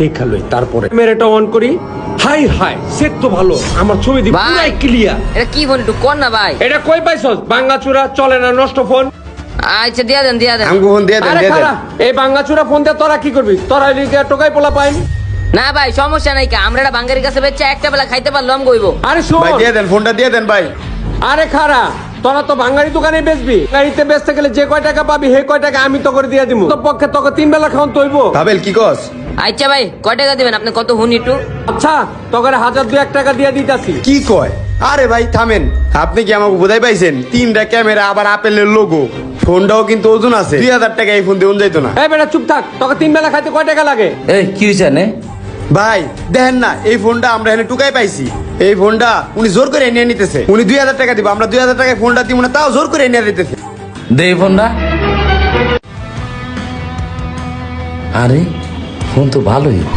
দেখালই তারপরে ক্যামেরাটা অন করি। হাই হাই সেট তো ভালো, আমার ছবি দি পুরাই ক্লিয়ার। এটা কি ফোন একটু কোন না ভাই? এটা কই পাইছস? ভাঙাচুরা চলে না, নষ্ট ফোন। আচ্ছা দিয়া দেন আমগো ফোন দিয়ে দেন আরে দিয়ে দেন। খারা, এই ভাঙাচুরা ফোন দিয়ে তোরা কি করবি? তোরা লিগে টোকাই পোলা পাইন। না ভাই সমস্যা নাই, আমরা এটা বাঙ্গারির কাছে বেচে একটা বেলা খাইতে পারলাম গইবো। আরে শোন, ভাই দিয়ে দেন, ফোনটা দিয়ে দেন ভাই। আরে খারা, তোরা তো ভাঙ্গারি দোকানে বেচবি। গাড়িতে বেচতে গেলে যে কয় টাকা পাবি হে কয় টাকা আমি তো করে দিয়ে দিমু। তোর পক্ষে তোকে 3 বেলা খাওন তৈব। কাবেল কি কস? আচ্ছা ভাই কয় টাকা দিবেন আপনি? কত হুন একটু? আচ্ছা তোকে 1000-2000 টাকা দিয়ে দিতাছি। কি কয়? আরে ভাই থামেন, আপনি কি আমাকে বোঝাই পাইছেন? 3টা ক্যামেরা, আবার আপেলের লোগো, ফোনটাও কিন্তু ওজন আছে। 2000 টাকা এই ফোন দিয়ে ওজন যাইতো না। এই বেটা চুপ থাক, তোকে 3 বেলা খাইতে কয় টাকা লাগে? এই কি হয়েছে নে? ভাই দেখেন না, এই ফোনটা আমরা এখানে টুকাই পাইছি। এই ফোনটা উনি জোর করে নিয়ে নিতেছে। উনি 2000 টাকা দিব, আমরা 2000 টাকায় ফোনটা দিব না, তাও জোর করে নিয়ে দিতেছে। দে ফোনটা। আরে ফোন তো ভালোই।